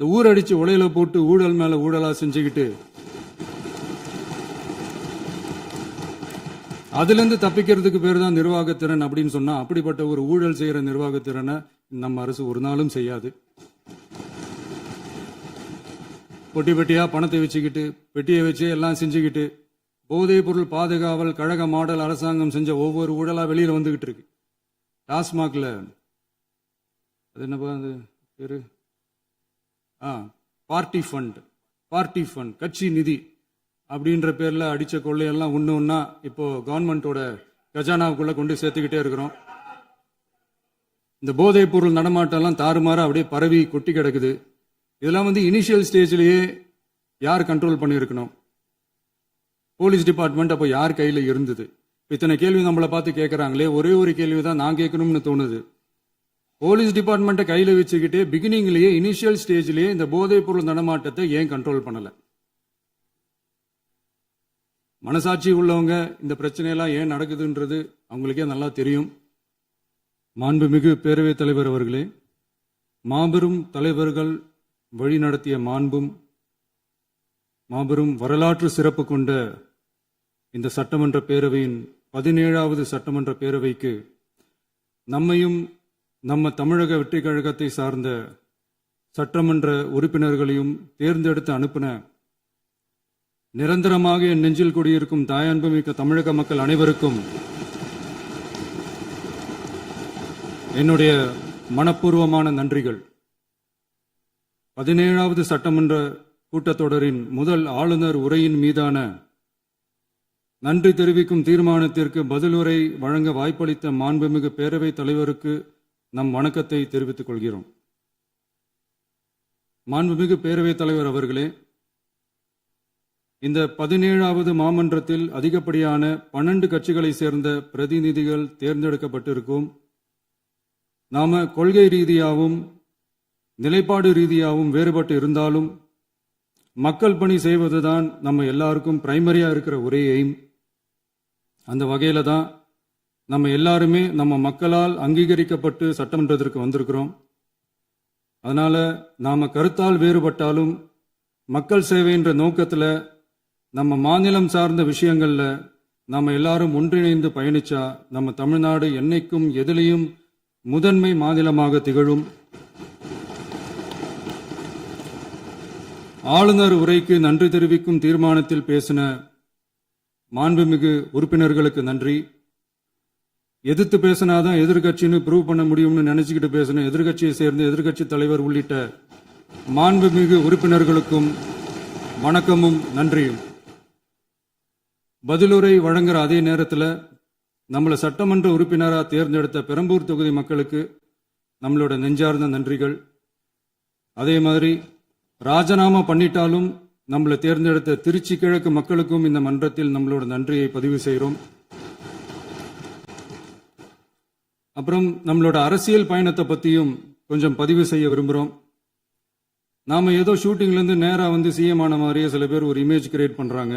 இந்த ஊரடிச்சு உலையில போட்டு ஊழல் மேல ஊழலா செஞ்சுக்கிட்டு அதுல இருந்து தப்பிக்கிறதுக்கு பேர் தான் நிர்வாகத்திறன் அப்படின்னு சொன்னா, அப்படிப்பட்ட ஒரு ஊழல் செய்யற நிர்வாகத்திறனை நம்ம அரசு ஒரு நாளும் செய்யாது. பொட்டி பெட்டியா பணத்தை வச்சுக்கிட்டு, பெட்டியை வச்சு எல்லாம் செஞ்சுக்கிட்டு, போதைப் பொருள் பாதுகாவல் கழக மாடல் அரசாங்கம் செஞ்ச ஒவ்வொரு ஊழலா வெளியில வந்துகிட்டு இருக்கு. டாஸ்மாக்ல அது என்னப்பா அது பேரு, பார்ட்டி ஃபண்ட் கட்சி நிதி அப்படின்ற பேர்ல அடிச்ச கொள்ளையெல்லாம் ஒண்ணா இப்போ கவர்மெண்டோட கஜானாவுக்குள்ள கொண்டு சேர்த்துக்கிட்டே இருக்கிறோம். இந்த போதைப் பொருள் நடமாட்டம்லாம் தாறுமாறா அப்படியே பரவி கொட்டி கிடக்குது. இதெல்லாம் இனிஷியல் ஸ்டேஜ்லயே யார் கண்ட்ரோல் பண்ணியிருக்கணும்? போலீஸ் டிபார்ட்மெண்ட் அப்போ யார் கையில இருந்தது? இத்தனை கேள்வி நம்மளை பார்த்து கேட்கறாங்களே, ஒரே ஒரு கேள்வி தான் நான் கேட்கணும்னு தோணுது. போலீஸ் டிபார்ட்மெண்ட்டை கையில வச்சுக்கிட்டே பிகினிங்லயே இனிஷியல் ஸ்டேஜ்லயே இந்த போதைப் பொருள் நடமாட்டத்தை ஏன் கண்ட்ரோல் பண்ணல? மனசாட்சி உள்ளவங்க இந்த பிரச்சனையெல்லாம் ஏன் நடக்குதுன்றது அவங்களுக்கே நல்லா தெரியும். மாண்புமிகு பேரவைத் தலைவர் அவர்களே, மாபெரும் தலைவர்கள் வழி நடத்திய மாபெரும் வரலாற்று சிறப்பு கொண்ட இந்த சட்டமன்ற பேரவையின் 17வது சட்டமன்ற பேரவைக்கு நம்மையும் நம்ம தமிழக வெற்றி கழகத்தை சார்ந்த சட்டமன்ற உறுப்பினர்களையும் தேர்ந்தெடுத்து அனுப்பின நிரந்தரமாக என் நெஞ்சில் குடியிருக்கும் தாயன்புமிக்க தமிழக மக்கள் அனைவருக்கும் என்னுடைய மனப்பூர்வமான நன்றிகள். 17வது சட்டமன்ற கூட்டத்தொடரின் முதல் ஆளுநர் உரையின் மீதான நன்றி தெரிவிக்கும் தீர்மானத்திற்கு பதிலுரை வழங்க வாய்ப்பளித்த மாண்புமிகு பேரவைத் தலைவருக்கு நம் வணக்கத்தை தெரிவித்துக் கொள்கிறோம். மாண்புமிகு பேரவைத் தலைவர் அவர்களே, இந்த 17வது மாமன்றத்தில் அதிகப்படியான 12 கட்சிகளை சேர்ந்த பிரதிநிதிகள் தேர்ந்தெடுக்கப்பட்டிருக்கும். நாம கொள்கை ரீதியாகவும் நிலைப்பாடு ரீதியாகவும் வேறுபட்டு இருந்தாலும் மக்கள் பணி செய்வதுதான் நம்ம எல்லாருக்கும் பிரைமரியா இருக்கிற ஒரே எய்ம். அந்த வகையில தான் நம்ம எல்லாருமே நம்ம மக்களால் அங்கீகரிக்கப்பட்டு சட்டமன்றத்திற்கு வந்திருக்கிறோம். அதனால நாம கருத்தால் வேறுபட்டாலும் மக்கள் சேவை என்ற நோக்கத்துல நம்ம மாநிலம் சார்ந்த விஷயங்கள்ல நாம எல்லாரும் ஒன்றிணைந்து பயணிச்சா நம்ம தமிழ்நாடு என்னைக்கும் எதிலையும் முதன்மை மாநிலமாக திகழும். ஆளுநர் உரைக்கு நன்றி தெரிவிக்கும் தீர்மானத்தில் பேசின மாண்புமிகு உறுப்பினர்களுக்கு நன்றி. எதிர்த்து பேசினாதான் எதிர்கட்சின்னு ப்ரூவ் பண்ண முடியும்னு நினைச்சுக்கிட்டு பேசின எதிர்கட்சியை சேர்ந்த எதிர்கட்சி தலைவர் உள்ளிட்ட மாண்புமிகு உறுப்பினர்களுக்கும் வணக்கமும் நன்றியும். பதிலுரை வழங்குற அதே நேரத்தில் நம்மளை சட்டமன்ற உறுப்பினராக தேர்ந்தெடுத்த பெரம்பூர் தொகுதி மக்களுக்கு நம்மளோட நெஞ்சார்ந்த நன்றிகள். அதே மாதிரி ராஜினாமா பண்ணிட்டாலும் நம்மளை தேர்ந்தெடுத்த திருச்சி கிழக்கு மக்களுக்கும் இந்த மன்றத்தில் நம்மளோட நன்றியை பதிவு செய்கிறோம். அப்புறம் நம்மளோட அரசியல் பயணத்தை பற்றியும் கொஞ்சம் பதிவு செய்ய விரும்புகிறோம். நாம ஏதோ ஷூட்டிங்லேருந்து நேராக சிஎம் ஆன மாதிரியே சில பேர் ஒரு இமேஜ் கிரியேட் பண்ணுறாங்க.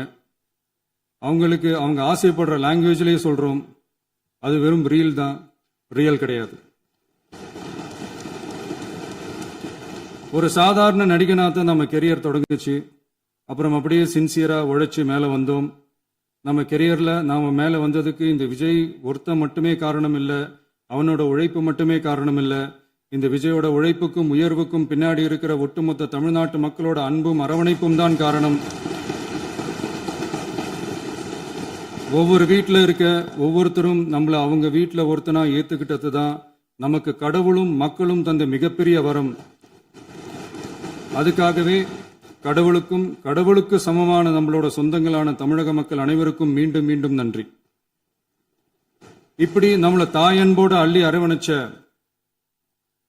அவங்களுக்கு அவங்க ஆசைப்படுற லாங்குவேஜ்லேயே சொல்கிறோம், அது வெறும் ரீல் தான், ரியல் கிடையாது. ஒரு சாதாரண நடிகனாக நம்ம கெரியர் தொடங்குச்சு. அப்புறம் அப்படியே சின்சியராக உழைச்சி மேலே வந்தோம். நம்ம கெரியரில் நாம் மேலே வந்ததுக்கு இந்த விஜய் ஒருத்தன் மட்டுமே காரணம் இல்லை, அவனோட உழைப்பு மட்டுமே காரணம் இல்லை. இந்த விஜயோட உழைப்புக்கும் உயர்வுக்கும் பின்னாடி இருக்கிற ஒட்டுமொத்த தமிழ்நாட்டு மக்களோட அன்பும் அரவணைப்பும் தான் காரணம். ஒவ்வொரு வீட்டில் இருக்க ஒவ்வொருத்தரும் நம்மளை அவங்க வீட்டில் ஒருத்தனா ஏற்றுக்கிட்டது தான் நமக்கு கடவுளும் மக்களும் தந்த மிகப்பெரிய வரம். அதுக்காகவே கடவுளுக்கு சமமான நம்மளோட சொந்தங்களான தமிழக மக்கள் அனைவருக்கும் மீண்டும் மீண்டும் நன்றி. இப்படி நம்மளை தாயன்போடு அள்ளி அரவணைச்ச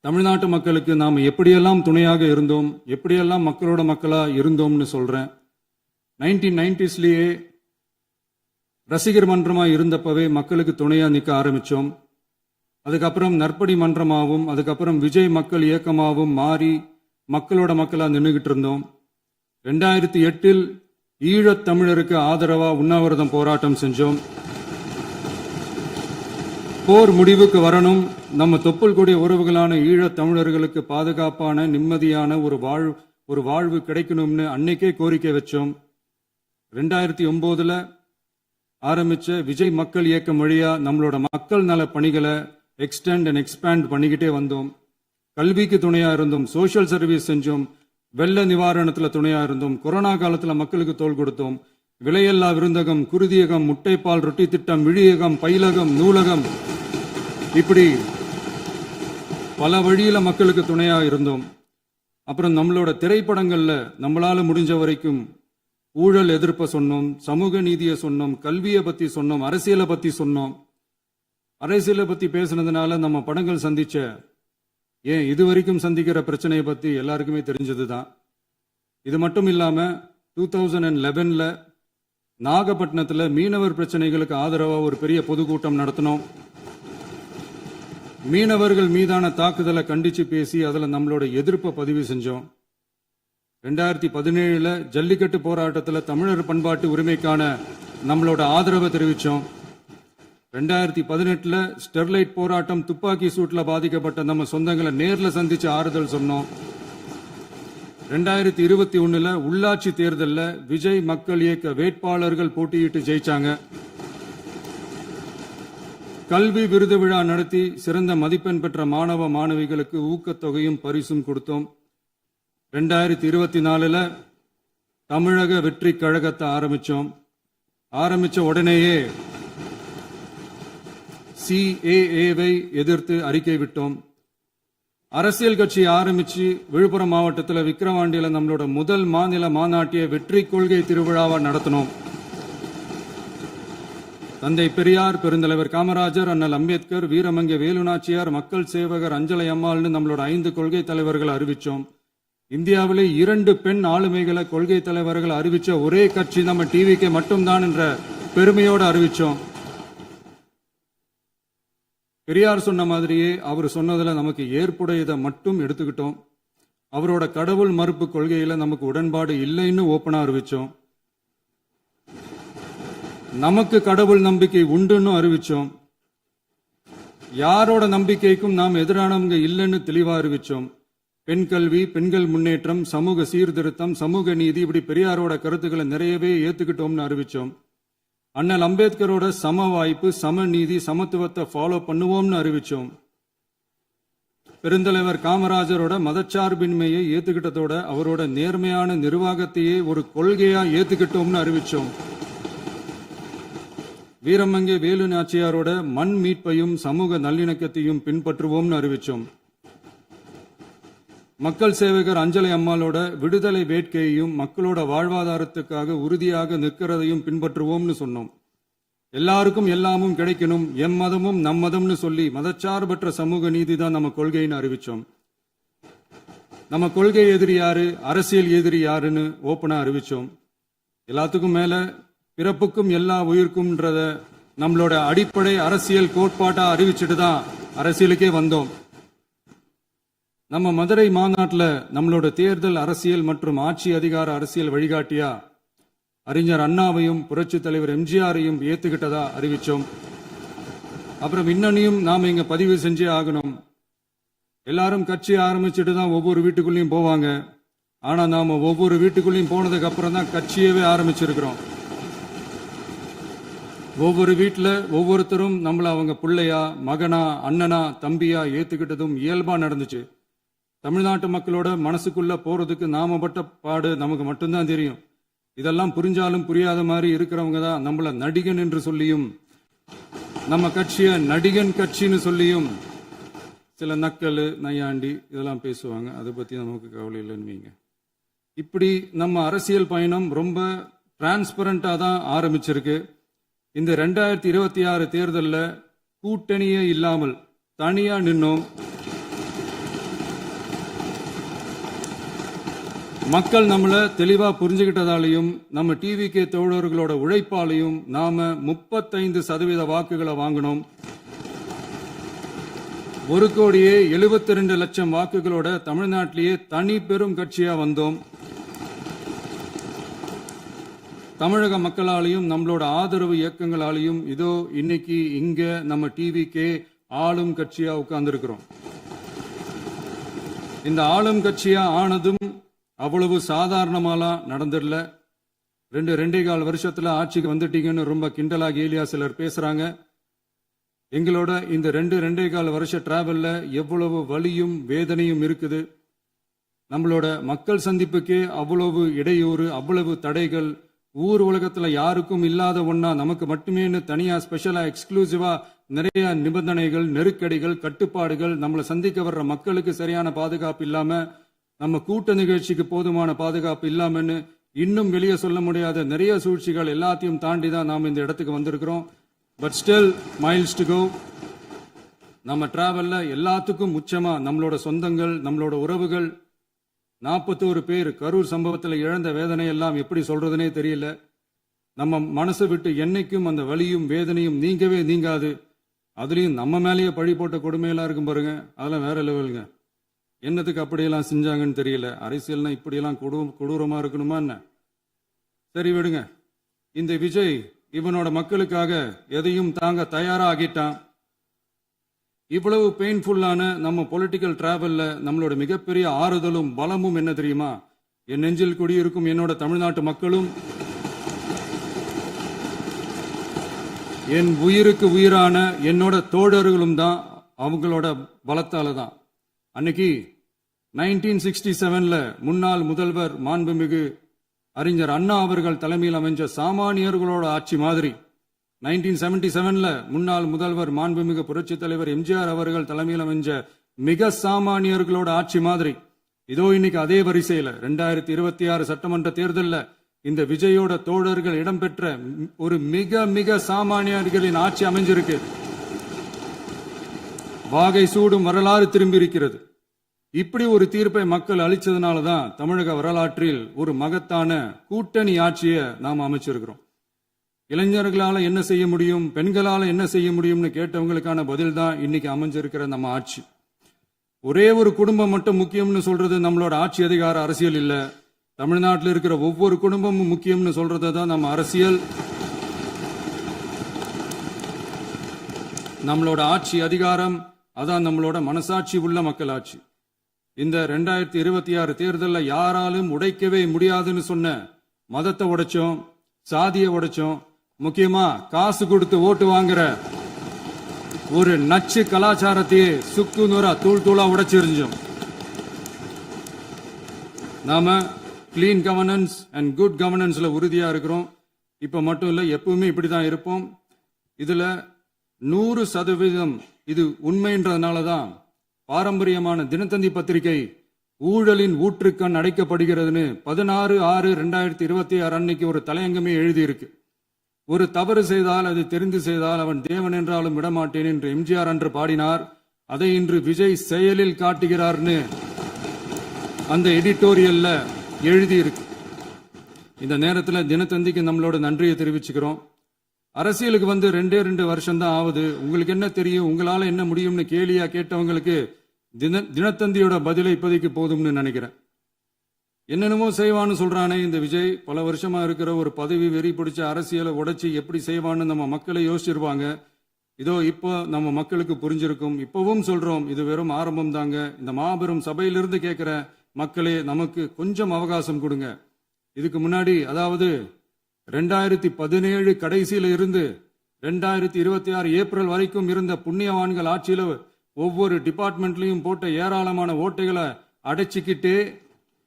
தமிழ்நாட்டு மக்களுக்கு நாம் எப்படியெல்லாம் துணையாக இருந்தோம், எப்படியெல்லாம் மக்களோட மக்களா இருந்தோம்னு சொல்றேன். 1990ஸ்லயே ரசிகர் மன்றமா இருந்தப்பவே மக்களுக்கு துணையா நிற்க ஆரம்பிச்சோம். அதுக்கப்புறம் நற்படி மன்றமாகவும் அதுக்கப்புறம் விஜய் மக்கள் இயக்கமாகவும் மாறி மக்களோட மக்களா நின்றுகிட்டு இருந்தோம். 2008 ஈழத் தமிழருக்கு ஆதரவா உண்ணாவிரதம் போராட்டம் செஞ்சோம். போர் முடிவுக்கு வரணும், நம்ம தொப்புள் கொடிய உறவுகளான ஈழத் தமிழர்களுக்கு பாதுகாப்பான நிம்மதியான ஒரு வாழ்வு கிடைக்கணும்னு அன்னைக்கே கோரிக்கை வச்சோம். 2009 ஆரம்பிச்ச விஜய் மக்கள் இயக்கம் வழியா நம்மளோட மக்கள் நல பணிகளை எக்ஸ்டெண்ட் அண்ட் எக்ஸ்பேண்ட் பண்ணிக்கிட்டே வந்தோம். கல்விக்கு துணையா இருந்தோம், சோஷியல் சர்வீஸ் செஞ்சோம், வெள்ள நிவாரணத்துல துணையா இருந்தோம், கொரோனா காலத்துல மக்களுக்கு தோள் கொடுத்தோம். விலையில்லா விருந்தகம், குருதியகம், முட்டைப்பால் ரொட்டி திட்டம், விழியகம், பயிலகம், நூலகம், இப்படி பல வழியில மக்களுக்கு துணையா இருந்தோம். அப்புறம் நம்மளோட திரைப்படங்கள்ல நம்மளால முடிஞ்ச வரைக்கும் ஊழல் எதிர்ப்ப சொன்னோம், சமூக நீதியை சொன்னோம், கல்வியை பத்தி சொன்னோம், அரசியலை பத்தி சொன்னோம். அரசியலை பத்தி பேசுனதுனால நம்ம படங்கள் சந்திச்ச இதுவரைக்கும் சந்திக்கிற பிரச்சனையை பத்தி எல்லாருக்குமே தெரிஞ்சதுதான். இது மட்டும் இல்லாம 2011 நாகப்பட்டினத்துல மீனவர் பிரச்சனைகளுக்கு ஆதரவா ஒரு பெரிய பொதுக்கூட்டம் நடத்தினோம். மீனவர்கள் மீதான தாக்குதலை கண்டிச்சு பேசி அதுல நம்மளோட எதிர்ப்பை பதிவு செஞ்சோம். 2017 ஜல்லிக்கட்டு போராட்டத்துல தமிழர் பண்பாட்டு உரிமைக்கான நம்மளோட ஆதரவை தெரிவிச்சோம். 2018 ஸ்டெர்லைட் போராட்டம், துப்பாக்கி சூட்ல பாதிக்கப்பட்ட நம்ம சொந்தங்களை நேர்ல சந்திச்சு ஆறுதல் சொன்னோம். 2021 உள்ளாட்சி தேர்தலில் விஜய் மக்கள் இயக்க வேட்பாளர்கள் போட்டியிட்டு ஜெயிச்சாங்க. கல்வி விருது விழா நடத்தி சிறந்த மதிப்பெண் பெற்ற மாணவ மாணவிகளுக்கு ஊக்கத்தொகையும் பரிசும் கொடுத்தோம். 2024 தமிழக வெற்றி கழகத்தை ஆரம்பிச்ச உடனேயே CAA-வை எதிர்த்து அறிக்கை விட்டோம். அரசியல் கட்சி ஆரம்பிச்சு விழுப்புரம் மாவட்டத்தில் விக்கிரவாண்டியில நம்மளோட முதல் மாநில மாநாட்டிய வெற்றி கொள்கை திருவிழாவை நடத்தினோம். தந்தை பெரியார், பெருந்தலைவர் காமராஜர், அண்ணல் அம்பேத்கர், வீரமங்கை வேலுநாச்சியார், மக்கள் சேவகர் அஞ்சலை அம்மாள்னு நம்மளோட 5 கொள்கை தலைவர்களை அறிவிச்சோம். இந்தியாவிலே 2 பெண் ஆளுமைகளை கொள்கை தலைவர்கள் அறிவிச்ச ஒரே கட்சி நம்ம டிவிக்கு மட்டும்தான் என்ற பெருமையோடு அறிவிச்சோம். பெரியார் சொன்ன மாதிரியே அவர் சொன்னதுல நமக்கு ஏற்புடையதை மட்டும் எடுத்துக்கிட்டோம். அவரோட கடவுள் மறுப்பு கொள்கையில நமக்கு உடன்பாடு இல்லைன்னு ஓப்பனா அறிவிச்சோம். நமக்கு கடவுள் நம்பிக்கை உண்டுன்னு அறிவிச்சோம். யாரோட நம்பிக்கைக்கும் நாம் எதிரானவங்க இல்லைன்னு தெளிவா அறிவிச்சோம். பெண் கல்வி, பெண்கள் முன்னேற்றம், சமூக சீர்திருத்தம், சமூக நீதி, இப்படி பெரியாரோட கருத்துக்களை நிறையவே ஏத்துக்கிட்டோம்னு அறிவிச்சோம். அண்ணல் அம்பேத்கரோட சம வாய்ப்பு, சம நீதி, சமத்துவத்தை ஃபாலோ பண்ணுவோம்னு அறிவிச்சோம். பெருந்தலைவர் காமராஜரோட மதச்சார்பின்மையை ஏத்துக்கிட்டதோட அவரோட நேர்மையான நிர்வாகத்தையே ஒரு கொள்கையா ஏத்துக்கிட்டோம்னு அறிவிச்சோம். வீரமங்கை வேலு நாச்சியாரோட மண் மீட்பையும் சமூக நல்லிணக்கத்தையும் பின்பற்றுவோம்னு அறிவிச்சோம். மக்கள் சேவகர் அஞ்சலை அம்மாளோட விடுதலை வேட்கையையும் மக்களோட வாழ்வாதாரத்துக்காக உறுதியாக நிற்கிறதையும் பின்பற்றுவோம்னு சொன்னோம். எல்லாருக்கும் எல்லாமும் கிடைக்கணும், எம் மதமும் நம் மதம்னு சொல்லி மதச்சார்பற்ற சமூக நீதி தான் நம்ம கொள்கைன்னு அறிவிச்சோம். நம்ம கொள்கை எதிரி யாரு, அரசியல் எதிரி யாருன்னு ஓப்பனா அறிவிச்சோம். எல்லாத்துக்கும் மேல பிறப்புக்கும் எல்லா உயிர்க்கும்ன்றத நம்மளோட அடிப்படை அரசியல் கோட்பாட்டா அறிவிச்சுட்டு தான் அரசியலுக்கே வந்தோம். நம்ம மதுரை மாநாட்டில் நம்மளோட தேர்தல் அரசியல் மற்றும் ஆட்சி அதிகார அரசியல் வழிகாட்டியா அறிஞர் அண்ணாவையும் புரட்சி தலைவர் எம்ஜிஆரையும் ஏத்துக்கிட்டதா அறிவிச்சோம். அப்புறம் இன்னனையும் நாம இங்க பதிவு செஞ்சே ஆகணும். எல்லாரும் கட்சி ஆரம்பிச்சுட்டு தான் ஒவ்வொரு வீட்டுக்குள்ளேயும் போவாங்க. ஆனா நாம ஒவ்வொரு வீட்டுக்குள்ளேயும் போனதுக்கு அப்புறம் தான் கட்சியவே ஆரம்பிச்சிருக்கிறோம். ஒவ்வொரு வீட்டுல ஒவ்வொருத்தரும் நம்மள அவங்க பிள்ளையா, மகனா, அண்ணனா, தம்பியா ஏத்துக்கிட்டதும் இயல்பா நடந்துச்சு. தமிழ்நாட்டு மக்களோட மனசுக்குள்ள போறதுக்கு நாம பட்ட பாடு நமக்கு மட்டும்தான் தெரியும். இதெல்லாம் புரிஞ்சாலும் புரியாத மாதிரி இருக்கிறவங்க தான் நம்மள நடிகன் என்று சொல்லியும் நம்ம கட்சிய நடிகன் கட்சின்னு சொல்லியும் சில நக்கல், நையாண்டி இதெல்லாம் பேசுவாங்க. அதை பத்தி நமக்கு கவலை இல்லைன்னு வைங்க. இப்படி நம்ம அரசியல் பயணம் ரொம்ப டிரான்ஸ்பரண்டா தான் ஆரம்பிச்சிருக்கு. இந்த 2026 தேர்தலில் கூட்டணியே இல்லாமல் தனியா நின்னோம். மக்கள் நம்மள தெளிவா புரிஞ்சுக்கிட்டதாலையும் நம்ம டிவிகே தோழர்களோட உழைப்பாலையும் நாம 35% வாக்குகளை வாங்கினோம். 1,72,00,000 வாக்குகளோட தமிழ்நாட்டிலேயே தனி பெரும் கட்சியா வந்தோம். தமிழக மக்களாலையும் நம்மளோட ஆதரவு இயக்கங்களாலையும் இதோ இன்னைக்கு இங்க நம்ம டிவிக்கே ஆளும் கட்சியா உட்கார்ந்துருக்கிறோம். இந்த ஆளும் கட்சியா ஆனதும் அவ்வளவு சாதாரணமாலாம் நடந்துடல. 2.25 வருஷத்துல ஆட்சிக்கு வந்துட்டீங்கன்னு ரொம்ப கிண்டலா கேலியா சிலர் பேசுறாங்க. எங்களோட இந்த 2.25 வருஷ டிராவல்ல எவ்வளவு வலியும் வேதனையும் இருக்குது. நம்மளோட மக்கள் சந்திப்புக்கே அவ்வளவு இடையூறு, அவ்வளவு தடைகள், ஊர் உலகத்துல யாருக்கும் இல்லாத ஒன்னா நமக்கு மட்டுமேன்னு தனியா ஸ்பெஷலா எக்ஸ்க்ளூசிவா நிறைய நிபந்தனைகள், நெருக்கடிகள், கட்டுப்பாடுகள், நம்மளை சந்திக்க வர்ற மக்களுக்கு சரியான பாதுகாப்பு இல்லாம, நம்ம கூட்ட நிகழ்ச்சிக்கு போதுமான பாதுகாப்பு இல்லாமன்னு இன்னும் வெளியே சொல்ல முடியாத நிறைய சூழ்ச்சிகள் எல்லாத்தையும் தாண்டி தான் நாம் இந்த இடத்துக்கு வந்திருக்கிறோம். But still miles to go. நம்ம டிராவல்ல எல்லாத்துக்கும் உச்சமா நம்மளோட சொந்தங்கள், நம்மளோட உறவுகள், 41 பேர் கரூர் சம்பவத்தில் இழந்த வேதனை எல்லாம் எப்படி சொல்றதுனே தெரியல. நம்ம மனசை விட்டு என்னைக்கும் அந்த வலியும் வேதனையும் நீங்கவே நீங்காது. அதுலயும் நம்ம மேலேயே பழி போட்ட கொடுமையெல்லாம் இருக்கும் பாருங்க, அதெல்லாம் வேற லெவலுங்க. என்னத்துக்கு அப்படியெல்லாம் செஞ்சாங்கன்னு தெரியல. அரசியல்னா இப்படியெல்லாம் கொடூரமா இருக்கணுமா என்ன? சரி விடுங்க. இந்த விஜய் இவனோட மக்களுக்காக எதையும் தாங்க தயாரா ஆகிட்டான். இவ்வளவு பெயின்ஃபுல்லான நம்ம பொலிட்டிக்கல் டிராவல்ல நம்மளோட மிகப்பெரிய ஆறுதலும் பலமும் என்ன தெரியுமா? என் நெஞ்சில் குடியிருக்கும் என்னோட தமிழ்நாட்டு மக்களும், என் உயிருக்கு உயிரான என்னோட தோழர்களும் தான். அவங்களோட பலத்தால தான். அன்னைக்கு 1967 முன்னாள் முதல்வர் மாண்புமிகு அறிஞர் அண்ணா அவர்கள் தலைமையில் அமைஞ்ச சாமானியர்களோட ஆட்சி மாதிரி, 1977 முன்னாள் முதல்வர் மாண்புமிகு புரட்சி தலைவர் எம்ஜிஆர் அவர்கள் தலைமையில் அமைஞ்ச மிக சாமானியர்களோட ஆட்சி மாதிரி, இதோ இன்னைக்கு அதே வரிசையில 2026 சட்டமன்ற தேர்தலில் இந்த விஜயோட தோழர்கள் இடம்பெற்ற ஒரு மிக மிக சாமானியர்களின் ஆட்சி அமைஞ்சிருக்கு. வாகை சூடும் வரலாறு திரும்பி இருக்கிறது. இப்படி ஒரு தீர்ப்பை மக்கள் அளிச்சதுனால தான் தமிழக வரலாற்றில் ஒரு மகத்தான கூட்டணி ஆட்சியை நாம் அமைச்சிருக்கிறோம். இளைஞர்களால என்ன செய்ய முடியும், பெண்களால என்ன செய்ய முடியும்னு கேட்டவங்களுக்கான பதில் தான் இன்னைக்கு அமைஞ்சிருக்கிற நம்ம ஆட்சி. ஒரே ஒரு குடும்பம் மட்டும் முக்கியம்னு சொல்றது நம்மளோட ஆட்சி அதிகார அரசியல் இல்ல. தமிழ்நாட்டில் இருக்கிற ஒவ்வொரு குடும்பமும் முக்கியம்னு சொல்றது தான் நம்ம அரசியல். நம்மளோட ஆட்சி அதிகாரம் அதான் நம்மளோட மனசாட்சி உள்ள மக்களாட்சி. இந்த 2026 தேர்தலில் யாராலும் உடைக்கவே முடியாதுன்னு சொன்ன மதத்தை உடைச்சோம், சாதியை உடைச்சோம், முக்கியமா காசு கொடுத்து ஓட்டு வாங்குற ஒரு நச்சு கலாச்சாரத்தையே சுக்கு நூறா தூள் தூளா உடைச்சிருந்தோம். நாம கிளீன் கவர்னன்ஸ் அண்ட் குட் கவர்னன்ஸ்ல உறுதியா இருக்கிறோம். இப்ப மட்டும் இல்ல, எப்பவுமே இப்படிதான் இருப்போம். இதுல 100% இது உண்மைன்றதுனாலதான் பாரம்பரியமான தினத்தந்தி பத்திரிகை ஊழலின் ஊற்றுக்கண் அடைக்கப்படுகிறதுன்னு 16/6/2026 அன்னைக்கு ஒரு தலையங்கமே எழுதியிருக்கு. ஒரு தவறு செய்தால், அது தெரிந்து செய்தால் அவன் தேவன் என்றாலும் விடமாட்டேன் என்று எம்ஜிஆர் அன்று பாடினார். அதை இன்று விஜய் செயலில் காட்டுகிறார்னு அந்த எடிட்டோரியல்ல எழுதியிருக்கு. இந்த நேரத்தில் தினத்தந்திக்கு நம்மளோட நன்றியை தெரிவிச்சுக்கிறோம். அரசியலுக்கு வந்து 2 வருஷம் தான் ஆகுது. உங்களுக்கு என்ன தெரியும், உங்களால என்ன முடியும்னு கேலியா கேட்டவங்களுக்கு தினத்தந்தியோட பதிலை இப்போதைக்கு போதும்னு நினைக்கிறேன். என்னென்னமோ செய்வான்னு சொல்றானே இந்த விஜய், பல வருஷமா இருக்கிற ஒரு பதவி வெறி பிடிச்ச அரசியலை உடைச்சி எப்படி செய்வான்னு நம்ம மக்களை யோசிச்சிருவாங்க. இதோ இப்போ நம்ம மக்களுக்கு புரிஞ்சிருக்கும். இப்பவும் சொல்றோம், இது வெறும் ஆரம்பம் தாங்க. இந்த மாபெரும் சபையிலிருந்து கேட்கிற மக்களே, நமக்கு கொஞ்சம் அவகாசம் கொடுங்க. இதுக்கு முன்னாடி, அதாவது 2017 கடைசியில இருந்து 2026 ஏப்ரல் வரைக்கும் இருந்த புண்ணியவான்கள் ஆட்சியில ஒவ்வொரு டிபார்ட்மெண்ட்லயும் போட்ட ஏராளமான ஓட்டைகளை அடைச்சிக்கிட்டே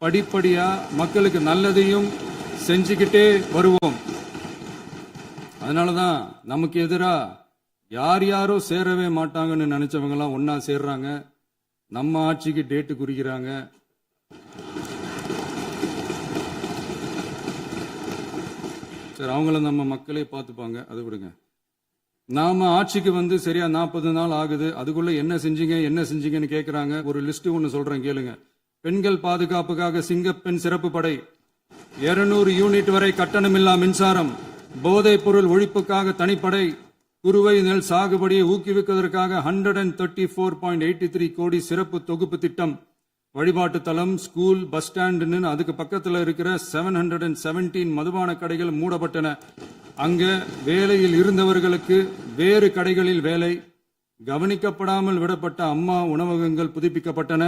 படிப்படியா மக்களுக்கு நல்லதையும் செஞ்சுக்கிட்டே வருவோம். அதனாலதான் நமக்கு எதிரா யார் யாரோ சேரவே மாட்டாங்கன்னு நினைச்சவங்க எல்லாம் ஒன்னா சேர்றாங்க. நம்ம ஆட்சிக்கு டேட்டு குறிக்கிறாங்க. சரி, அவங்கள நம்ம மக்களே பார்த்துப்பாங்க, அது விடுங்க. நாம ஆட்சிக்கு வந்து சரியா 40 நாள் ஆகுது. அதுக்குள்ள என்ன செஞ்சீங்கன்னு கேட்கிறாங்க. ஒரு லிஸ்ட் ஒன்னு சொல்றேன் கேளுங்க. பெண்கள் பாதுகாப்புக்காக சிங்கப்பெண் சிறப்பு படை, 200 யூனிட் வரை கட்டணமில்லா மின்சாரம், போதைப் பொருள் ஒழிப்புக்காக தனிப்படை, குறுவை நெல் சாகுபடியை ஊக்குவிப்பதற்காக 134.83 கோடி சிறப்பு தொகுப்பு திட்டம், வழிபாட்டு தலம், ஸ்கூல், பஸ் ஸ்டாண்டுன்னு அதுக்கு பக்கத்தில் இருக்கிற 717 மதுபான கடைகள் மூடப்பட்டன. அங்க வேலையில் இருந்தவர்களுக்கு வேறு கடைகளில் வேலை. கவனிக்கப்படாமல் விடப்பட்ட அம்மா உணவகங்கள் புதுப்பிக்கப்பட்டன.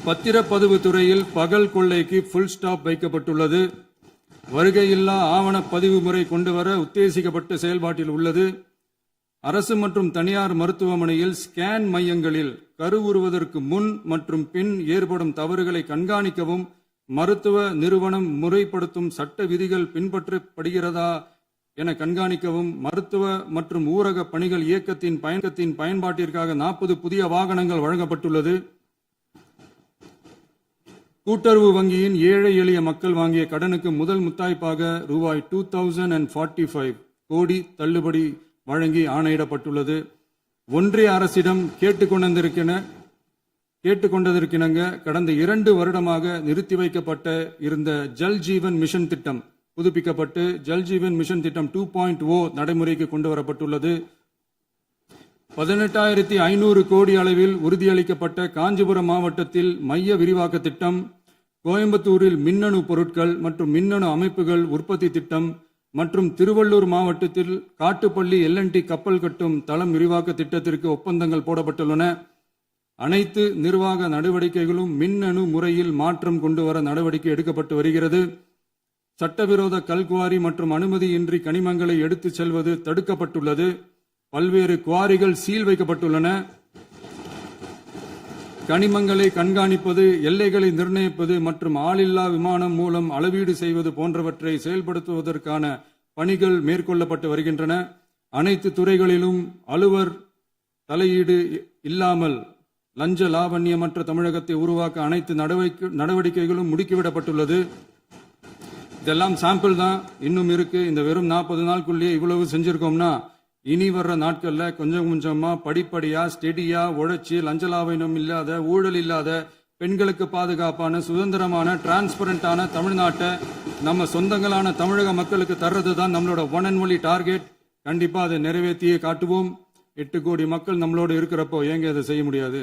பத்திரப்பதிவு துறையில் பகல் கொள்ளைக்கு புல் ஸ்டாப் வைக்கப்பட்டுள்ளது. வருகையில்லா ஆவண பதிவு முறை கொண்டுவர உத்தேசிக்கப்பட்ட செயல்பாட்டில் உள்ளது. அரசு மற்றும் தனியார் மருத்துவமனையில் ஸ்கேன் மையங்களில் கருவுறுவதற்கு முன் மற்றும் பின் ஏற்படும் தவறுகளை கண்காணிக்கவும், மருத்துவ நிறுவனம் முறைப்படுத்தும் சட்ட விதிகள் பின்பற்றப்படுகிறதா என கண்காணிக்கவும், மருத்துவ மற்றும் ஊரக பணிகள் இயக்கத்தின் பயன்பாட்டிற்காக 40 புதிய வாகனங்கள் வழங்கப்பட்டுள்ளது. கூட்டுறவு வங்கியின் ஏழை எளிய மக்கள் வாங்கிய கடனுக்கு முதல் முத்தாய்ப்பாக ரூபாய் 2045 கோடி தள்ளுபடி வழங்கி ஆணையிடப்பட்டுள்ளது. ஒன்றிய அரசிடம் கேட்டுக்கொண்டதற்கிணங்க கடந்த 2 வருடமாக நிறுத்தி வைக்கப்பட்ட இருந்த ஜல் ஜீவன் மிஷன் திட்டம் புதுப்பிக்கப்பட்டு ஜல் ஜீவன் மிஷன் திட்டம் 2.0 நடைமுறைக்கு கொண்டு வரப்பட்டுள்ளது. 18,500 கோடி அளவில் உறுதியளிக்கப்பட்ட காஞ்சிபுரம் மாவட்டத்தில் மைய விரிவாக்க திட்டம், கோயம்புத்தூரில் மின்னணு பொருட்கள் மற்றும் மின்னணு அமைப்புகள் உற்பத்தி திட்டம் மற்றும் திருவள்ளூர் மாவட்டத்தில் காட்டுப்பள்ளி LNT கப்பல் கட்டும் தளம் விரிவாக்க திட்டத்திற்கு ஒப்பந்தங்கள் போடப்பட்டுள்ளன. அனைத்து நிர்வாக நடவடிக்கைகளும் மின்னணு முறையில் மாற்றம் கொண்டு வர நடவடிக்கை எடுக்கப்பட்டு வருகிறது. சட்டவிரோத கல்குவாரி மற்றும் அனுமதியின்றி கனிமங்களை எடுத்துச் செல்வது தடுக்கப்பட்டுள்ளது. பல்வேறு குவாரிகள் சீல் வைக்கப்பட்டுள்ளன. கனிமங்களை கண்காணிப்பது, எல்லைகளை நிர்ணயிப்பது மற்றும் ஆளில்லா விமானம் மூலம் அளவீடு செய்வது போன்றவற்றை செயல்படுத்துவதற்கான பணிகள் மேற்கொள்ளப்பட்டு வருகின்றன. அனைத்து துறைகளிலும் அலுவலர் தலையீடு இல்லாமல் லஞ்ச லாவண்யமற்ற தமிழகத்தை உருவாக்க அனைத்து நடவடிக்கைகளும் முடுக்கிவிடப்பட்டுள்ளது. இதெல்லாம் சாம்பிள் தான், இன்னும் இருக்கு. இந்த வெறும் 40 நாளுக்குள்ளேயே இவ்வளவு செஞ்சிருக்கோம்னா இனி வர்ற நாட்கள்ல கொஞ்சம் கொஞ்சமா படிப்படியா ஸ்டெடியா உழைச்சி லஞ்சலாவணம் இல்லாத, ஊழல் இல்லாத, பெண்களுக்கு பாதுகாப்பான, சுதந்திரமான, டிரான்ஸ்பரண்டான தமிழ்நாட்டை நம்ம சொந்தங்களான தமிழக மக்களுக்கு தர்றது தான் நம்மளோட ஒன் அண்ட் ஒன்லி டார்கெட். கண்டிப்பா அதை நிறைவேற்றியே காட்டுவோம். 8 கோடி மக்கள் நம்மளோட இருக்கிறப்போ ஏங்க அதை செய்ய முடியாது?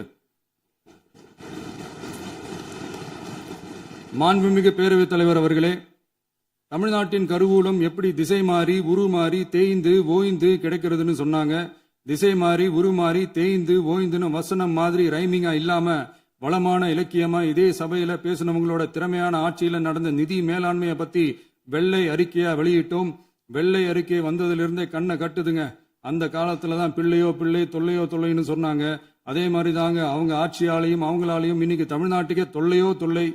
மாண்புமிகு பேரவைத் தலைவர் அவர்களே, தமிழ்நாட்டின் கருவூலம் எப்படி திசை மாறி உருமாறி தேய்ந்து ஓய்ந்து கிடைக்கிறதுன்னு சொன்னாங்க. திசை மாறி உருமாறி தேய்ந்து ஓய்ந்துன்னு வசனம் மாதிரி ரைமிங்கா இல்லாம வளமான இலக்கியமா இதே சபையில பேசினவங்களோட திறமையான ஆட்சியில நடந்த நிதி மேலாண்மையை பத்தி வெள்ளை அறிக்கையா வெளியிட்டோம். வெள்ளை அறிக்கை வந்ததிலிருந்தே கண்ணை கட்டுதுங்க. அந்த காலத்துல தான் பிள்ளையோ பிள்ளை, தொல்லையோ தொல்லைன்னு சொன்னாங்க. அதே மாதிரி தாங்க அவங்க ஆட்சியாலையும் அவங்களாலையும் இன்னைக்கு தமிழ்நாட்டுக்கே தொல்லையோ தொல்லை.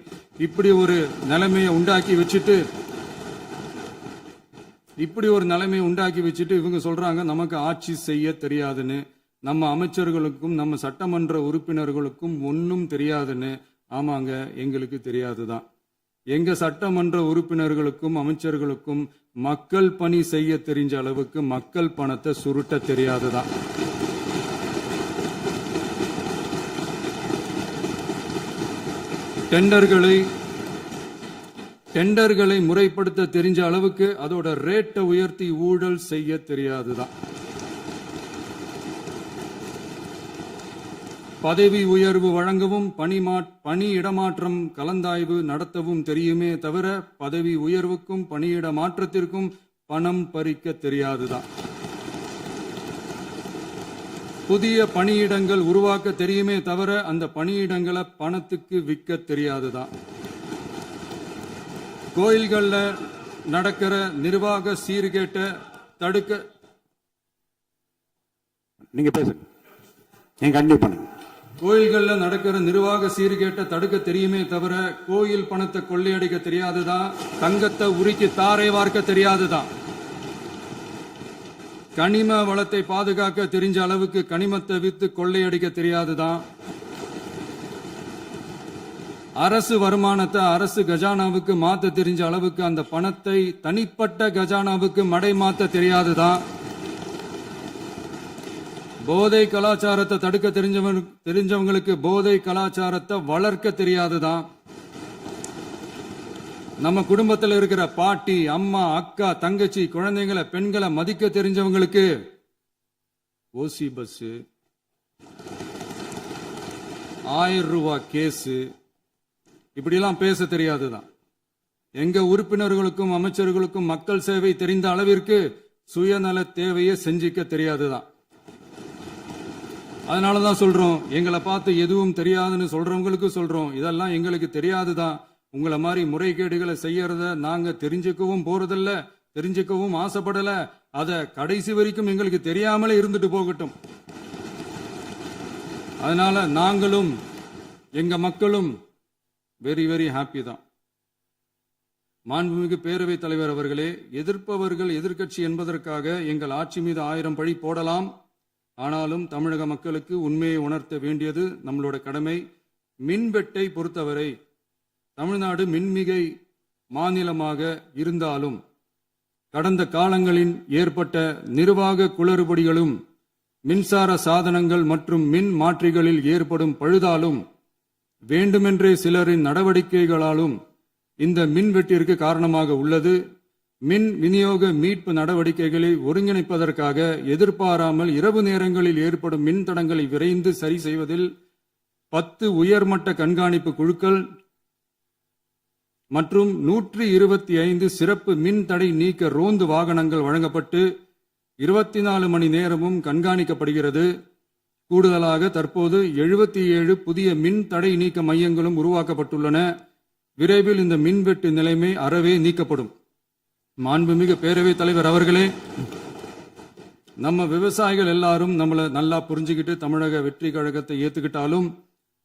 இப்படி ஒரு நிலைமையை உண்டாக்கி வச்சுட்டு இவங்க சொல்றாங்க நமக்கு ஆட்சி செய்ய தெரியாதுன்னு. நம்ம அமைச்சர்களுக்கும் நம்ம சட்டமன்ற உறுப்பினர்களுக்கும் ஒன்னும் தெரியாதுன்னு. ஆமாங்க, எங்களுக்கு தெரியாதுதான். எங்க சட்டமன்ற உறுப்பினர்களுக்கும் அமைச்சர்களுக்கும் மக்கள் பணி செய்ய தெரிஞ்ச அளவுக்கு மக்கள் பணத்தை சுருட்ட தெரியாதுதான். டெண்டர்களை முறைப்படுத்த தெரிஞ்ச அளவுக்கு அதோட ரேட்டை உயர்த்தி ஊழல் செய்ய தெரியாதுதான். பதவி உயர்வு வழங்கவும் பணி இடமாற்றம் கலந்தாய்வு நடத்தவும் தெரியுமே தவிர பதவி உயர்வுக்கும் பணியிட மாற்றத்திற்கும் பணம் பறிக்க தெரியாதுதான். புதிய பணியிடங்கள் உருவாக்க தெரியுமே தவிர அந்த பணியிடங்களை பணத்துக்கு விற்க தெரியாதுதான். கோயில்கள்ல நடக்கிற நிர்வாக சீர்கேட்டை தடுக்க நீங்க பேசுங்க, நீங்க கண்டிப்பா பண்ணுங்க. கோயில்கள்ல நடக்கிற நிர்வாக சீர்கேட்டை தடுக்க தெரியுமே தவிர கோயில் பணத்தை கொள்ளையடிக்க தெரியாதுதான். தங்கத்தை உருக்கி தாரை வார்க்க தெரியாதுதான். கனிம வளத்தை பாதுகாக்க தெரிஞ்ச அளவுக்கு கனிமத்தை வித்து கொள்ளையடிக்க தெரியாதுதான். அரசு வருமானத்தை அரசு கஜானாவுக்கு மாத்த தெரிஞ்ச அளவுக்கு அந்த பணத்தை தனிப்பட்ட கஜானாவுக்கு மடை மாத்த தெரியாதுதான். போதை கலாச்சாரத்தை தடுக்க தெரிஞ்சவங்களுக்கு போதை கலாச்சாரத்தை வளர்க்க தெரியாதுதான். நம்ம குடும்பத்தில் இருக்கிற பாட்டி, அம்மா, அக்கா, தங்கச்சி, குழந்தைங்களை, பெண்களை மதிக்க தெரிஞ்சவங்களுக்கு ஓசி பஸ், 1000 ரூபாய் கேஸு இப்படிலாம் பேச தெரியாதுதான். எங்க உறுப்பினர்களுக்கும் அமைச்சர்களுக்கும் மக்கள் சேவை தெரிந்த அளவிற்கு சுயநல தேவையை செஞ்சிக்க தெரியாதுதான். அதனாலதான் சொல்றோம், எங்களை பார்த்து எதுவும் தெரியாதுன்னு சொல்றவங்களுக்கு சொல்றோம், இதெல்லாம் எங்களுக்கு தெரியாதுதான். உங்களை மாதிரி முறைகேடுகளை செய்யறத நாங்க தெரிஞ்சுக்கவும் போறதில்ல, தெரிஞ்சுக்கவும் ஆசைப்படல. அத கடைசி வரைக்கும் எங்களுக்கு தெரியாமலே இருந்துட்டு போகட்டும். அதனால நாங்களும் எங்க மக்களும் வெரி வெரி ஹாப்பி தான். மாண்புமிகு பேரவைத் தலைவர் அவர்களே, எதிர்ப்பவர்கள் எதிர்க்கட்சி என்பதற்காக எங்கள் ஆட்சி மீது 1000 பழி போடலாம். ஆனாலும் தமிழக மக்களுக்கு உண்மையை உணர்த்த வேண்டியது நம்மளோட கடமை. மின்வெட்டை பொறுத்தவரை தமிழ்நாடு மின்மிகை மாநிலமாக இருந்தாலும் கடந்த காலங்களில் ஏற்பட்ட நிர்வாக குளறுபடிகளும் மின்சார சாதனங்கள் மற்றும் மின் மாற்றிகளில் ஏற்படும் பழுதாலும் வேண்டுமென்றே சிலரின் நடவடிக்கைகளாலும் இந்த மின்வெட்டிற்கு காரணமாக உள்ளது. மின் விநியோக மீட்பு நடவடிக்கைகளை ஒருங்கிணைப்பதற்காக எதிர்பாராமல் இரவு நேரங்களில் ஏற்படும் மின் தடங்களை விரைந்து சரி செய்வதில் 10 உயர்மட்ட கண்காணிப்பு குழுக்கள் மற்றும் 125 சிறப்பு மின் தடை நீக்க ரோந்து வாகனங்கள் வழங்கப்பட்டு 24 மணி நேரமும் கண்காணிக்கப்படுகிறது. கூடுதலாக தற்போது 77 புதிய மின் தடை நீக்க மையங்களும் உருவாக்கப்பட்டுள்ளன. விரைவில் இந்த மின்வெட்டு நிலைமை அறவே நீக்கப்படும். மாண்புமிகு பேரவைத் தலைவர் அவர்களே, நம்ம விவசாயிகள் எல்லாரும் நம்மளை நல்லா புரிஞ்சுக்கிட்டு தமிழக வெற்றி கழகத்தை ஏத்துக்கிட்டாலும்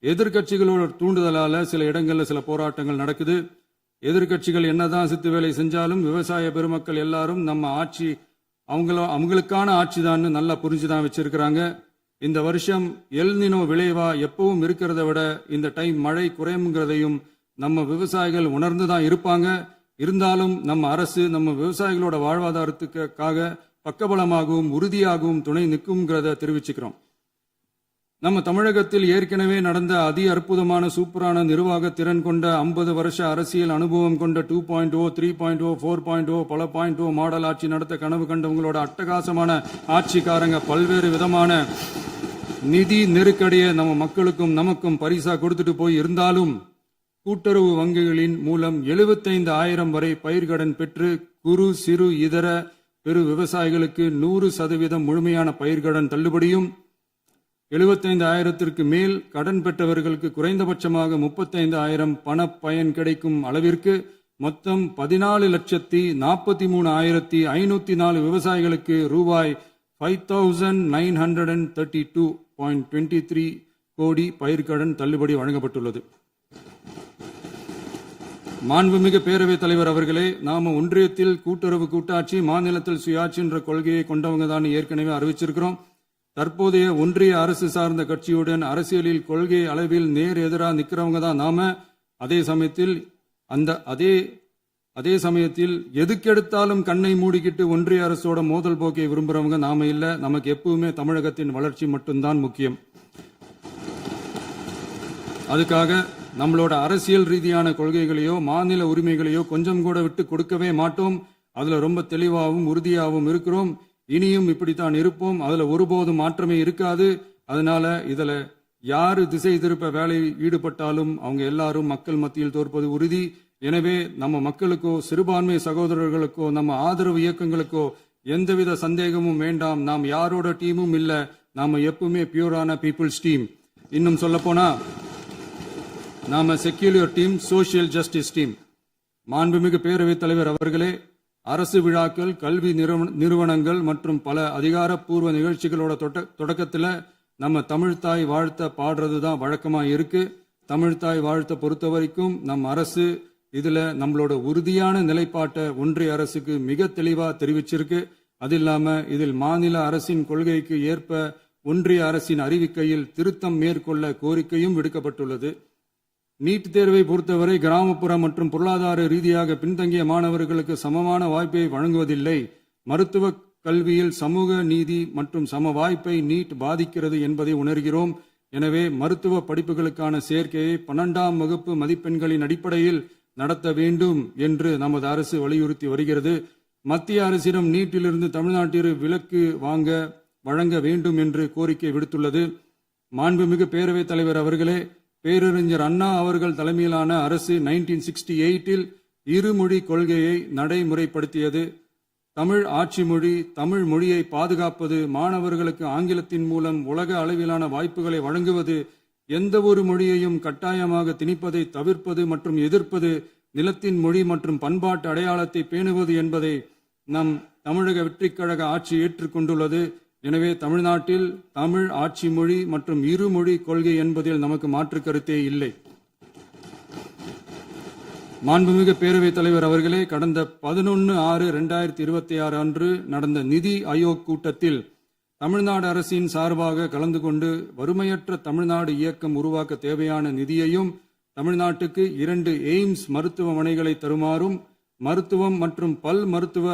எதிர்கட்சிகளோட தூண்டுதலால சில இடங்கள்ல சில போராட்டங்கள் நடக்குது. எதிர்கட்சிகள் என்னதான் சித்து வேலை செஞ்சாலும் விவசாய பெருமக்கள் எல்லாரும் நம்ம ஆட்சி அவங்களுக்கான ஆட்சி தான் நல்லா புரிஞ்சுதான் வச்சிருக்கிறாங்க. இந்த வருஷம் எல்னினோ விளைவா எப்பவும் இருக்கிறத விட இந்த டைம் மழை குறையுங்கிறதையும் நம்ம விவசாயிகள் உணர்ந்துதான் இருப்பாங்க. இருந்தாலும் நம்ம அரசு நம்ம விவசாயிகளோட வாழ்வாதாரத்துக்காக பக்கபலமாகவும் உறுதியாகவும் துணை நிற்கும்ங்கிறத தெரிவிச்சுக்கிறோம். நம்ம தமிழகத்தில் ஏற்கனவே நடந்த அதி அற்புதமான சூப்பரான நிர்வாக திறன் கொண்ட 50 வருஷ அரசியல் அனுபவம் கொண்ட 2.0, 3.0, 4.0 பல 0.0 மாடல் ஆட்சி நடத்த கனவு கண்டவங்களோட அட்டகாசமான ஆட்சிக்காரங்க பல்வேறு விதமான நிதி நெருக்கடியை நம்ம மக்களுக்கும் நமக்கும் பரிசா கொடுத்துட்டு போய் இருந்தாலும் கூட்டுறவு வங்கிகளின் மூலம் 75,000 வரை பயிர்கடன் பெற்று குறு சிறு இதர பெரு விவசாயிகளுக்கு 100% முழுமையான பயிர்கடன் தள்ளுபடியும் 75,000க்கு மேல் கடன் பெற்றவர்களுக்கு குறைந்தபட்சமாக 35,000 பண பயன் கிடைக்கும் அளவிற்கு மொத்தம் 14,43,504 விவசாயிகளுக்கு ரூபாய் 5,932.23 கோடி பயிர்கடன் தள்ளுபடி வழங்கப்பட்டுள்ளது. மாண்புமிகு பேரவைத் தலைவர் அவர்களே, நாம ஒன்றியத்தில் கூட்டுறவு கூட்டாட்சி, மாநிலத்தில் சுயாட்சி என்ற கொள்கையை கொண்டவங்க தான் ஏற்கனவே அறிவிச்சிருக்கிறோம். தற்போதைய ஒன்றிய அரசு சார்ந்த கட்சியுடன் அரசியலில் கொள்கை அளவில் நேர் எதிராக நிக்கிறவங்க தான் நாம. அதே சமயத்தில் எதுக்கெடுத்தாலும் கண்ணை மூடிக்கிட்டு ஒன்றிய அரசோட மோதல் போக்கை விரும்புறவங்க நாம இல்ல. நமக்கு எப்பவுமே தமிழகத்தின் வளர்ச்சி மட்டும்தான் முக்கியம். அதுக்காக நம்மளோட அரசியல் ரீதியான கொள்கைகளையோ மாநில உரிமைகளையோ கொஞ்சம் கூட விட்டு கொடுக்கவே மாட்டோம். அதுல ரொம்ப தெளிவாகவும் உறுதியாகவும் இருக்கிறோம். இனியும் இப்படித்தான் இருப்போம். அதுல ஒருபோதும் மாற்றமே இருக்காது. அதனால இதுல யாரு திசை திருப்ப வேலையில் ஈடுபட்டாலும் அவங்க எல்லாரும் மக்கள் மத்தியில் தோற்பது உறுதி. எனவே நம்ம மக்களுக்கோ சிறுபான்மை சகோதரர்களுக்கோ நம்ம ஆதரவு இயக்கங்களுக்கோ எந்தவித சந்தேகமும் வேண்டாம். நாம் யாரோட டீமும் இல்ல. நாம எப்பவுமே பியூரான பீப்புள்ஸ் டீம். இன்னும் சொல்ல போனா நாம secular team, social justice team. மாண்புமிகு பேரவைத் தலைவர் அவர்களே, அரசு விழாக்கள், கல்வி நிறுவனங்கள் மற்றும் பல அதிகாரப்பூர்வ நிகழ்ச்சிகளோட தொடக்கத்தில் நம்ம தமிழ்தாய் வாழ்த்த பாடுறது தான் வழக்கமா இருக்கு. தமிழ்தாய் வாழ்த்த பொறுத்த வரைக்கும் நம் அரசு இதுல நம்மளோட உறுதியான நிலைப்பாட்டை ஒன்றிய அரசுக்கு மிக தெளிவா தெரிவிச்சிருக்கு. அது இல்லாம இதில் மாநில அரசின் கொள்கைக்கு ஏற்ப ஒன்றிய அரசின் அறிவிக்கையில் திருத்தம் மேற்கொள்ள கோரிக்கையும் விடுக்கப்பட்டுள்ளது. நீட் தேர்வை பொறுத்தவரை கிராமப்புற மற்றும் பொருளாதார ரீதியாக பின்தங்கிய மாணவர்களுக்கு சமமான வாய்ப்பை வழங்குவதில்லை. மருத்துவ கல்வியில் சமூக நீதி மற்றும் சம வாய்ப்பை நீட் பாதிக்கிறது என்பதை உணர்கிறோம். எனவே மருத்துவ படிப்புகளுக்கான சேர்க்கையை 12ஆம் வகுப்பு மதிப்பெண்களின் அடிப்படையில் நடத்த வேண்டும் என்று நமது அரசு வலியுறுத்தி வருகிறது. மத்திய அரசிடம் நீட்டிலிருந்து தமிழ்நாட்டிற்கு விலக்கு வழங்க வேண்டும் என்று கோரிக்கை விடுத்துள்ளது. மாண்புமிகு பேரவைத் தலைவர் அவர்களே, பேரறிஞர் அண்ணா அவர்கள் தலைமையிலான அரசு 1968இல் இருமொழி கொள்கையை நடைமுறைப்படுத்தியது. தமிழ் ஆட்சி மொழி, தமிழ் மொழியை பாதுகாப்பது, மாணவர்களுக்கு ஆங்கிலத்தின் மூலம் உலக அளவிலான வாய்ப்புகளை வழங்குவது, எந்த ஒரு மொழியையும் கட்டாயமாக திணிப்பதை தவிர்ப்பது மற்றும் எதிர்ப்பது, நிலத்தின் மொழி மற்றும் பண்பாட்டு அடையாளத்தை பேணுவது என்பதை நம் தமிழக வெற்றிக் கழக ஆட்சி ஏற்றுக்கொண்டுள்ளது. எனவே தமிழ்நாட்டில் தமிழ் ஆட்சி மொழி மற்றும் இருமொழி கொள்கை என்பதில் நமக்கு மாற்று கருத்தே இல்லை. மாண்புமிகு பேரவைத் தலைவர் அவர்களே, கடந்த 11/6/2026 அன்று நடந்த நிதி ஆயோக் கூட்டத்தில் தமிழ்நாடு அரசின் சார்பாக கலந்து கொண்டு வறுமையற்ற தமிழ்நாடு இயக்கம் உருவாக்க தேவையான நிதியையும், தமிழ்நாட்டுக்கு 2 எய்ம்ஸ் மருத்துவமனைகளை தருமாறும், மருத்துவம் மற்றும் பல் மருத்துவ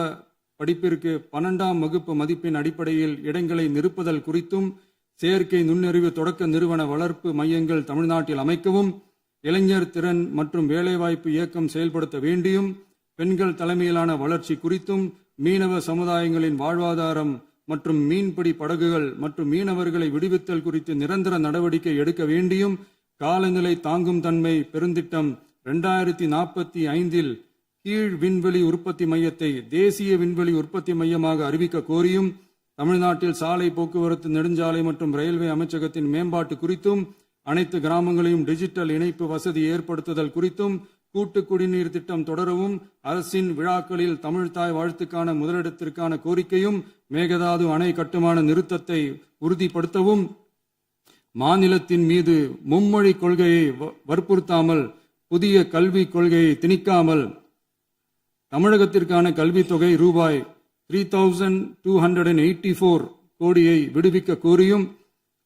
படிப்பிற்கு 12ஆம் வகுப்பு மதிப்பின் அடிப்படையில் இடங்களை நிரப்புதல் குறித்தும், செயற்கை நுண்ணறிவு தொடக்க நிறுவன வளர்ப்பு மையங்கள் தமிழ்நாட்டில் அமைக்கவும், இளைஞர் திறன் மற்றும் வேலைவாய்ப்பு இயக்கம் செயல்படுத்த வேண்டியும், பெண்கள் தலைமையிலான வளர்ச்சி குறித்தும், மீனவ சமுதாயங்களின் வாழ்வாதாரம் மற்றும் மீன்பிடி படகுகள் மற்றும் மீனவர்களை விடுவித்தல் குறித்து நிரந்தர நடவடிக்கை எடுக்க வேண்டியும், காலநிலை தாங்கும் தன்மை பெருந்திட்டம் 2045இல் கீழ் விண்வெளி உற்பத்தி மையத்தை தேசிய விண்வெளி உற்பத்தி மையமாக அறிவிக்க கோரியும், தமிழ்நாட்டில் சாலை போக்குவரத்து, நெடுஞ்சாலை மற்றும் ரயில்வே அமைச்சகத்தின் மேம்பாட்டு குறித்தும், அனைத்து கிராமங்களையும் டிஜிட்டல் இணைப்பு வசதி ஏற்படுத்துதல் குறித்தும், கூட்டு குடிநீர் திட்டம் தொடரவும், அரசின் விழாக்களில் தமிழ்தாய் வாழ்த்துக்கான முதலிடத்திற்கான கோரிக்கையும், மேகதாது அணை கட்டுமான நிறுத்தத்தை உறுதிப்படுத்தவும், மாநிலத்தின் மீது மும்மொழி கொள்கையை வற்புறுத்தாமல் புதிய கல்விக் கொள்கையை திணிக்காமல் தமிழகத்திற்கான கல்வித் தொகை ரூபாய் 3284 கோடியை விடுவிக்க கோரியும்,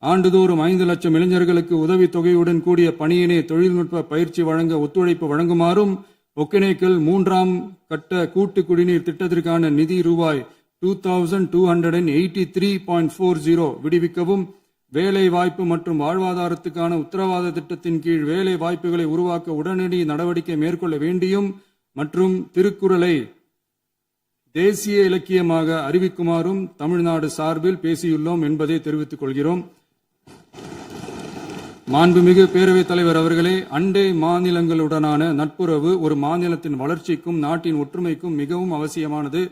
ஆண்டுதோறும் 5 லட்சம் இளைஞர்களுக்கு உதவித் தொகையுடன் கூடிய பணியினை தொழில்நுட்ப பயிற்சி வழங்க ஒத்துழைப்பு வழங்குமாறும், ஒகேனக்கல் 3ஆம் கட்ட கூட்டு குடிநீர் திட்டத்திற்கான நிதி ரூபாய் 2283.40 விடுவிக்கவும், வேலை வாய்ப்பு மற்றும் வாழ்வாதாரத்துக்கான உத்தரவாத திட்டத்தின் கீழ் வேலை வாய்ப்புகளை உருவாக்க உடனடி நடவடிக்கை மேற்கொள்ள வேண்டியும் மற்றும் திருக்குறளை தேசிய இலக்கியமாக அறிவிக்குமாறும் தமிழ்நாடு சார்பில் பேசியுள்ளோம் என்பதை தெரிவித்துக் கொள்கிறோம். மாண்புமிகு பேரவைத் தலைவர் அவர்களே, அண்டை மாநிலங்களுடனான நட்புறவு ஒரு மாநிலத்தின் வளர்ச்சிக்கும் நாட்டின் ஒற்றுமைக்கும் மிகவும் அவசியமானது.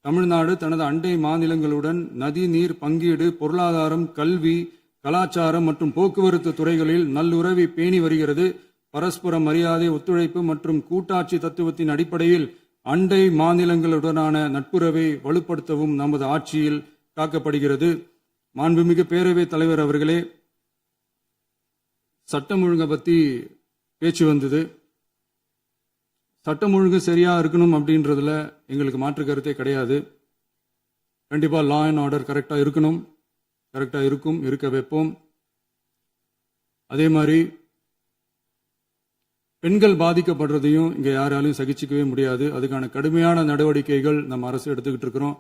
தமிழ்நாடு தனது அண்டை மாநிலங்களுடன் நதி நீர் பங்கீடு, பொருளாதாரம், கல்வி, கலாச்சாரம் மற்றும் போக்குவரத்து துறைகளில் நல்லுறவை பேணி வருகிறது. பரஸ்பர மரியாதை, ஒத்துழைப்பு மற்றும் கூட்டாட்சி தத்துவத்தின் அடிப்படையில் அண்டை மாநிலங்களுடனான நட்புறவை வலுப்படுத்தவும் நமது ஆட்சியில் காக்கப்படுகிறது. மாண்புமிகு பேரவைத் தலைவர் அவர்களே, சட்டம் ஒழுங்கை பத்தி பேச்சு வந்தது. சட்டம் ஒழுங்கு சரியா இருக்கணும் அப்படின்றதுல எங்களுக்கு மாற்று கருத்தே கிடையாது. கண்டிப்பா லா அண்ட் ஆர்டர் கரெக்டா இருக்கணும், கரெக்டா இருக்கும், இருக்க வைப்போம். அதே மாதிரி பெண்கள் பாதிக்கப்படுறதையும் இங்க யாராலையும் சகிச்சிக்கவே முடியாது. அதுக்கான கடுமையான நடவடிக்கைகள் நம்ம அரசு எடுத்துக்கிட்டு இருக்கிறோம்.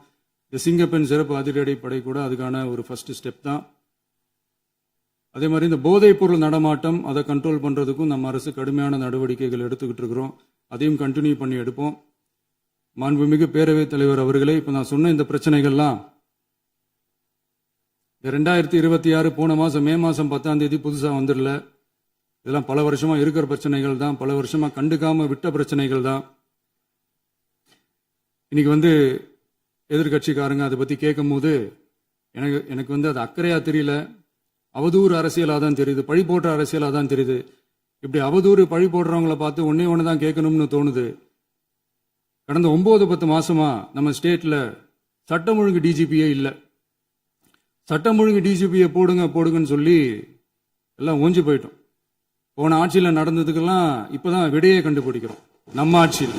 இந்த சிங்கப்பெண் சிறப்பு அதிரடி படை கூட அதுக்கான ஒரு ஃபர்ஸ்ட் ஸ்டெப் தான். அதே மாதிரி இந்த போதைப் பொருள் நடமாட்டம் அதை கண்ட்ரோல் பண்றதுக்கும் நம்ம அரசு கடுமையான நடவடிக்கைகள் எடுத்துக்கிட்டு இருக்கிறோம். அதையும் கண்டினியூ பண்ணி எடுப்போம். மாண்புமிகு பேரவைத் தலைவர் அவர்களே, இப்ப நான் சொன்ன இந்த பிரச்சனைகள்லாம் 2026 போன மாசம் மே மாசம் 10ஆம் தேதி புதுசா வந்துடல. இதெல்லாம் பல வருஷமா இருக்கிற பிரச்சனைகள் தான், பல வருஷமா கண்டுக்காம விட்ட பிரச்சனைகள் தான். இன்னைக்கு எதிர்கட்சிக்காரங்க அதை பத்தி கேட்கும் போது எனக்கு அது அக்கறையா தெரியல, அவதூறு அரசியலா தான் தெரியுது, பழி போடுற அரசியலா தான் தெரியுது. இப்படி அவதூறு பழி போடுறவங்களை பார்த்து ஒன்னே ஒன்று தான் கேட்கணும்னு தோணுது. கடந்த 9-10 மாசமா நம்ம ஸ்டேட்ல சட்டம் ஒழுங்கு டிஜிபியே இல்லை. சட்டம் ஒழுங்கு டிஜிபியை போடுங்கன்னு சொல்லி எல்லாம் ஓஞ்சு போயிட்டோம். போன ஆட்சியில் நடந்ததுக்கெல்லாம் இப்பதான் விடையே கண்டுபிடிக்கிறோம் நம்ம ஆட்சியில்.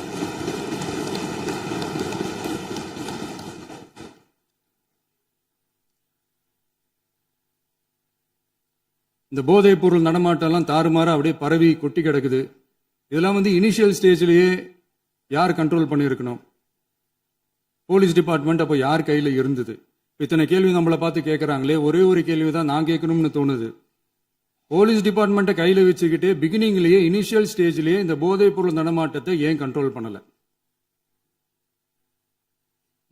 இந்த போதைப் பொருள் நடமாட்டம்லாம் தாறுமாற அப்படியே பரவி கொட்டி கிடக்குது. இதெல்லாம் இனிஷியல் ஸ்டேஜ்லயே யார் கண்ட்ரோல் பண்ணியிருக்கணும்? போலீஸ் டிபார்ட்மெண்ட் அப்போ யார் கையில இருந்தது? இத்தனை கேள்வி நம்மளை பார்த்து கேட்கறாங்களே, ஒரே ஒரு கேள்விதான் நான் கேட்கணும்னு தோணுது. போலீஸ் டிபார்ட்மெண்ட்டை கையில வச்சுக்கிட்டே பிகினிங்லயே இனிஷியல் ஸ்டேஜ்லயே இந்த போதைப் பொருள் நடமாட்டத்தை ஏன் கண்ட்ரோல் பண்ணல?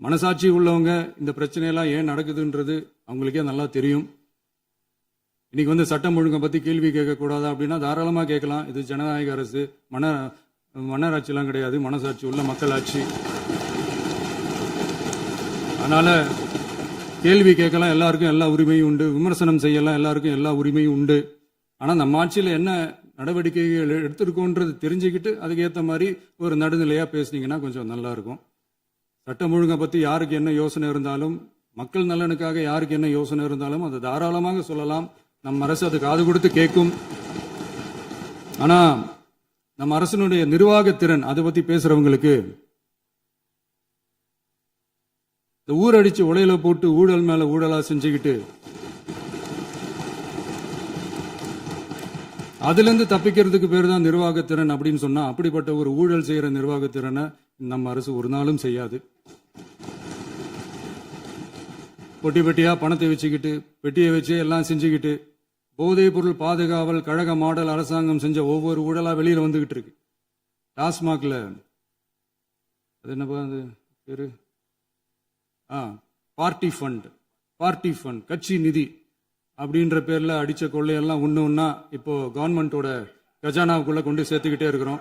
மனசாட்சி உள்ளவங்க இந்த பிரச்சனையெல்லாம் ஏன் நடக்குதுன்றது அவங்களுக்கே நல்லா தெரியும். இன்னைக்கு வந்து சட்டம் ஒழுங்கை பத்தி கேள்வி கேட்கக்கூடாதா அப்படின்னா தாராளமா கேட்கலாம். இது ஜனநாயக அரசு, மன்னராட்சிலாம் கிடையாது, மனசாட்சி உள்ள மக்களாட்சி. அதனால கேள்வி கேட்கலாம், எல்லாருக்கும் எல்லா உரிமையும் உண்டு. விமர்சனம் செய்யலாம், எல்லாருக்கும் எல்லா உரிமையும் உண்டு. ஆனா நம்ம ஆட்சியில் என்ன நடவடிக்கைகள் எடுத்திருக்கோன்றது தெரிஞ்சுக்கிட்டு அதுக்கு ஏற்ற மாதிரி ஒரு நடுநிலையா பேசுனீங்கன்னா கொஞ்சம் நல்லா இருக்கும். சட்டம் ஒழுங்கை பத்தி யாருக்கு என்ன யோசனை இருந்தாலும், மக்கள் நலனுக்காக யாருக்கு என்ன யோசனை இருந்தாலும் அதை தாராளமாக சொல்லலாம். நம்ம அரசு அது காது கொடுத்து கேட்கும். ஆனா நம்ம அரசினுடைய நிர்வாகத்திறன் அதை பத்தி பேசுறவங்களுக்கு இந்த ஊரடிச்சு உலையில போட்டு ஊழல் மேல ஊழலா செஞ்சுக்கிட்டு அதுல இருந்து தப்பிக்கிறதுக்கு பேர் தான் நிர்வாகத்திறன் அப்படின்னு சொன்னா, அப்படிப்பட்ட ஒரு ஊழல் செய்யற நிர்வாகத்திறனை நம்ம அரசு ஒரு நாளும் செய்யாது. பொட்டி பெட்டியா பணத்தை வச்சுக்கிட்டு, பெட்டியை வச்சு எல்லாம் செஞ்சுக்கிட்டு, போதைப் பொருள் பாதுகாவல் கழக மாடல் அரசாங்கம் செஞ்ச ஒவ்வொரு ஊழலா வெளியில வந்துகிட்டு இருக்கு. டாஸ்மாக்ல அது என்னப்பா அது பேரு, பார்ட்டி ஃபண்ட் கட்சி நிதி அப்படின்ற பேர்ல அடிச்ச கொள்ளையெல்லாம் ஒண்ணு ஒண்ணா இப்போ கவர்மெண்டோட கஜானாவுக்குள்ள கொண்டு சேர்த்துக்கிட்டே இருக்கிறோம்.